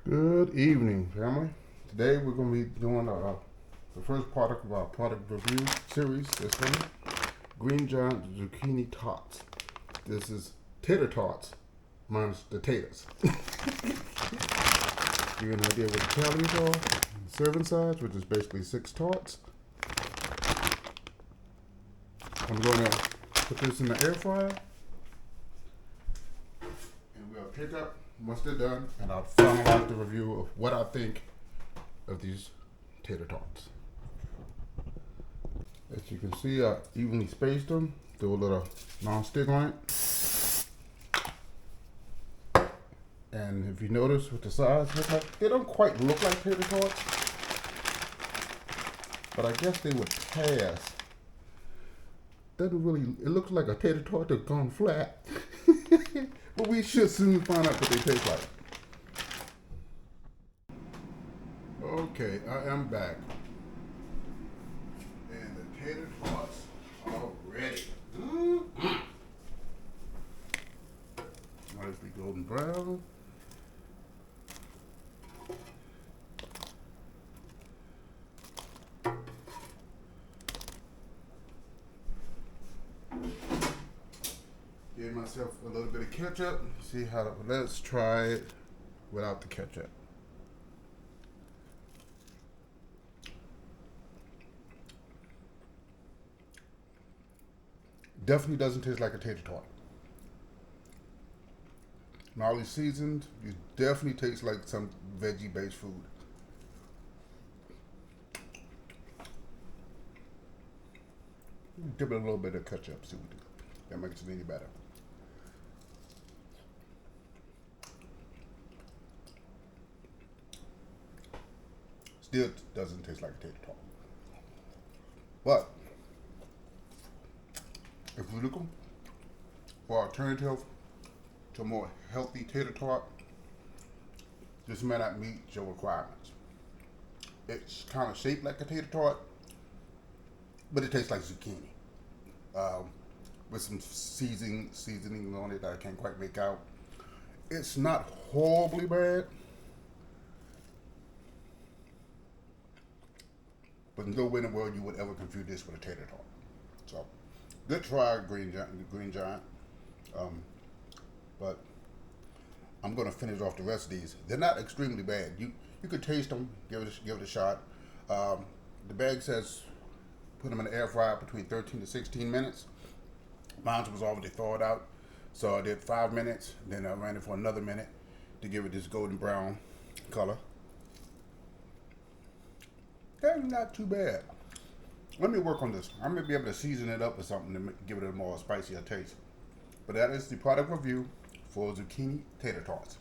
Good evening, family. Today we're going to be doing the first product of our product review series. This one, Green Giant Zucchini Tots. This is tater tots minus the taters. Give you an idea what the calories are, serving size, which is basically 6 tots. I'm going to put this in the air fryer, and we'll pick up once they're done, and I'll finalize the review of what I think of these tater tots. As you can see, I evenly spaced them, do a little non-stick on it. And if you notice with the size, they don't quite look like tater tots, but I guess they would pass. Doesn't really, it looks like a tater tot that's gone flat. But we should soon find out what they taste like. Okay, I am back. And the tater tots are ready. Nicely golden brown. Gave myself a little bit of ketchup. See how, let's try it without the ketchup. Definitely doesn't taste like a tater tot. Mildly seasoned, it definitely tastes like some veggie-based food. Dip it a little bit of ketchup, see what that makes it any better. Still doesn't taste like a tater tot. But if you're looking for an alternative to a more healthy tater tot, this may not meet your requirements. It's kind of shaped like a tater tot, but it tastes like zucchini, with some seasoning on it that I can't quite make out. It's not horribly bad, but no way in the world you would ever confuse this with a tater tot. So, good try, Green Giant. But I'm gonna finish off the rest of these. They're not extremely bad. You could taste them, give it a shot. The bag says put them in the air fryer between 13 to 16 minutes. Mine was already thawed out, so I did 5 minutes. Then I ran it for another minute to give it this golden brown color. That's not too bad. Let me work on this. I may be able to season it up or something to give it a more spicier taste. But that is the product review for zucchini tater tots.